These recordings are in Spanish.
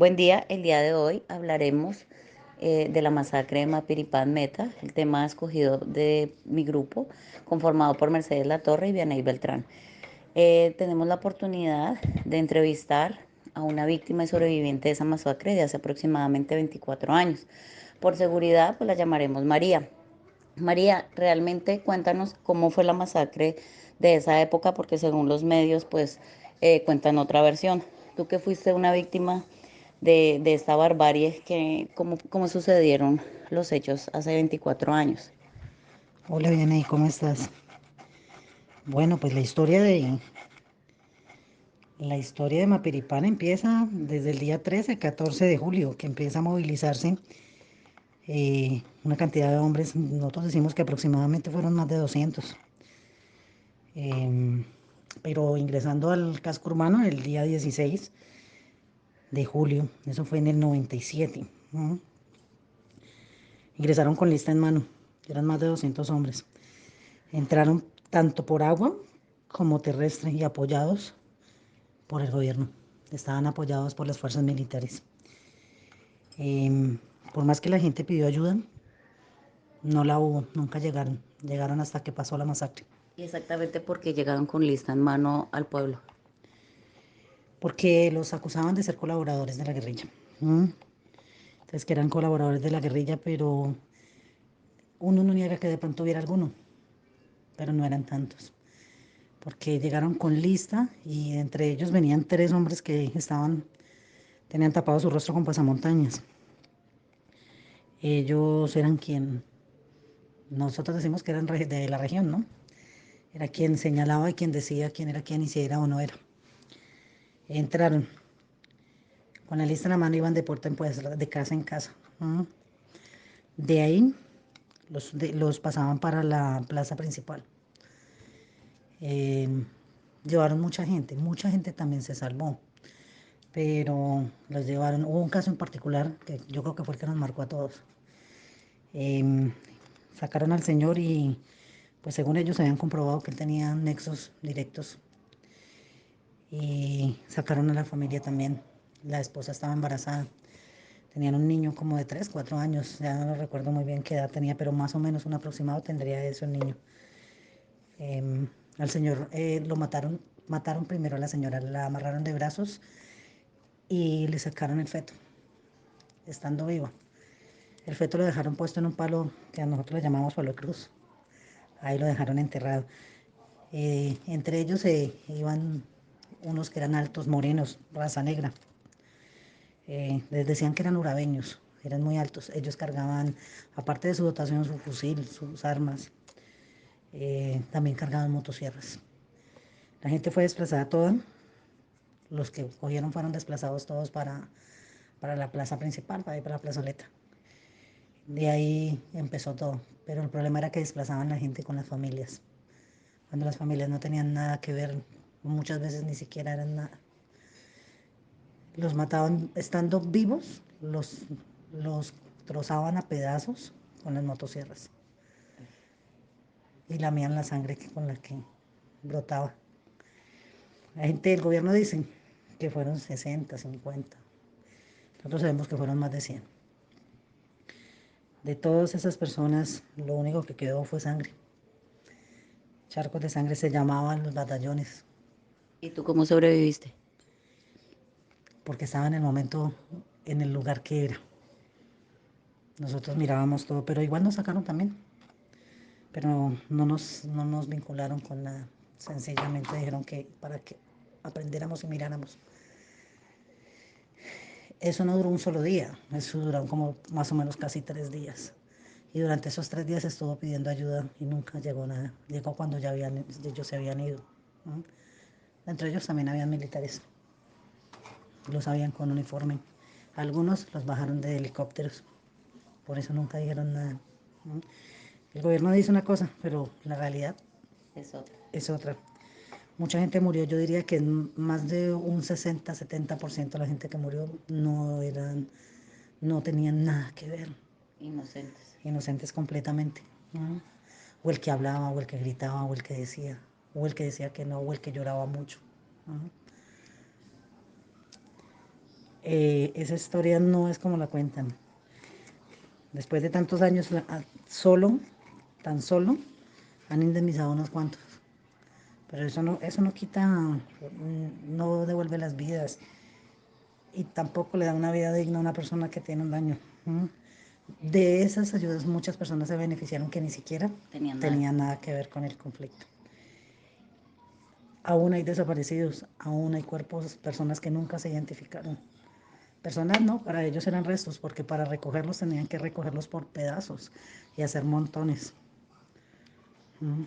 Buen día, el día de hoy hablaremos de la masacre de Mapiripán Meta, el tema escogido de mi grupo, conformado por Mercedes Latorre y Vianey Beltrán. Tenemos la oportunidad de entrevistar a una víctima y sobreviviente de esa masacre de hace aproximadamente 24 años. Por seguridad, pues la llamaremos María. María, realmente cuéntanos cómo fue la masacre de esa época, porque según los medios, pues cuentan otra versión. Tú que fuiste una víctima de esta barbarie, ¿cómo sucedieron los hechos hace 24 años? Hola, Vianey, ¿cómo estás? Bueno, pues la historia de Mapiripán empieza desde el día 13, 14 de julio, que empieza a movilizarse una cantidad de hombres. Nosotros decimos que aproximadamente fueron más de 200. eh, pero ingresando al casco urbano el día 16 de julio, eso fue en el 97. ¿No? Ingresaron con lista en mano, eran más de 200 hombres. Entraron tanto por agua como terrestre y apoyados por el gobierno. Estaban apoyados por las fuerzas militares. Eh, por más que la gente pidió ayuda, no la hubo, nunca llegaron. Llegaron hasta que pasó la masacre. Y exactamente porque llegaron con lista en mano al pueblo. Porque los acusaban de ser colaboradores de la guerrilla. ¿Mm? Entonces, que eran colaboradores de la guerrilla, pero uno no niega que de pronto hubiera alguno, pero no eran tantos. Porque llegaron con lista y entre ellos venían tres hombres que tenían tapado su rostro con pasamontañas. Ellos eran nosotros decimos que eran de la región, ¿no? Era quien señalaba y quien decía quién era quién y si era o no era. Entraron con la lista en la mano, iban de puerta en puerta, de casa en casa. ¿Mm? De ahí los pasaban para la plaza principal. Eh, Llevaron mucha gente también se salvó, pero los llevaron. Hubo un caso en particular que yo creo que fue el que nos marcó a todos. Eh, Sacaron al señor y pues según ellos habían comprobado que él tenía nexos directos y sacaron a la familia también. La esposa estaba embarazada. Tenían un niño como de 3 4 años, ya no recuerdo muy bien qué edad tenía, pero más o menos un aproximado tendría eso el niño. Al señor lo mataron primero a la señora, la amarraron de brazos y le sacaron el feto, estando viva. El feto lo dejaron puesto en un palo que a nosotros le llamamos palo de cruz. Ahí lo dejaron enterrado. Entre ellos iban unos que eran altos, morenos, raza negra. Les decían que eran urabeños, eran muy altos. Ellos cargaban, aparte de su dotación, su fusil, sus armas, también cargaban motosierras. La gente fue desplazada toda, los que cogieron fueron desplazados todos para la plaza principal, para ir para la plazoleta. De ahí empezó todo, pero el problema era que desplazaban la gente con las familias, cuando las familias no tenían nada que ver, muchas veces ni siquiera eran nada. Los mataban estando vivos, los trozaban a pedazos con las motosierras y lamían la sangre con la que brotaba. La gente del gobierno dice que fueron 60, 50. Nosotros sabemos que fueron más de 100. De todas esas personas, lo único que quedó fue sangre. Charcos de sangre se llamaban los batallones, ¿Y tú cómo sobreviviste? porque estaba en el momento, en el lugar que era. Nosotros mirábamos todo, pero igual nos sacaron también. Pero no nos vincularon con nada. Sencillamente dijeron que para que aprendiéramos y miráramos. Eso no duró un solo día, eso duró como más o menos casi 3 días. Y durante esos 3 días estuvo pidiendo ayuda y nunca llegó nada. Llegó cuando ellos se habían ido. ¿No? Entre ellos también habían militares, los habían con uniforme. Algunos los bajaron de helicópteros, por eso nunca dijeron nada. ¿No? El gobierno dice una cosa, pero la realidad Es otra. es otra. Mucha gente murió, yo diría que más de un 60-70% de la gente que murió no tenían nada que ver, Inocentes. inocentes completamente. ¿No? O el que hablaba, o el que gritaba, o el que decía, o el que decía que no, o el que lloraba mucho. ¿No? Esa historia no es como la cuentan. Después de tantos años, solo, tan solo, han indemnizado unos cuantos. Pero eso no quita, no devuelve las vidas y tampoco le da una vida digna a una persona que tiene un daño. ¿Mm? De esas ayudas muchas personas se beneficiaron que ni siquiera tenían nada que ver con el conflicto. Aún hay desaparecidos, aún hay cuerpos, personas que nunca se identificaron. Personas no, para ellos eran restos, porque para recogerlos tenían que recogerlos por pedazos y hacer montones. ¿Mm?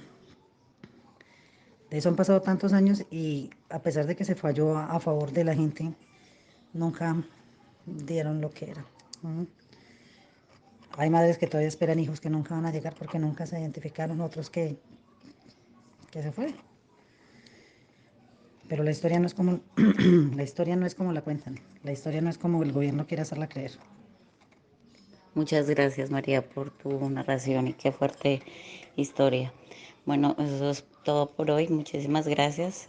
De eso han pasado tantos años y a pesar de que se falló a favor de la gente, nunca dieron lo que era. ¿Mm? Hay madres que todavía esperan hijos que nunca van a llegar porque nunca se identificaron, otros que se fue. Pero la historia no es como la historia no es como la cuentan. La historia no es como el gobierno quiere hacerla creer. Muchas gracias, María, por tu narración y qué fuerte historia. Bueno, eso es todo por hoy. Muchísimas gracias.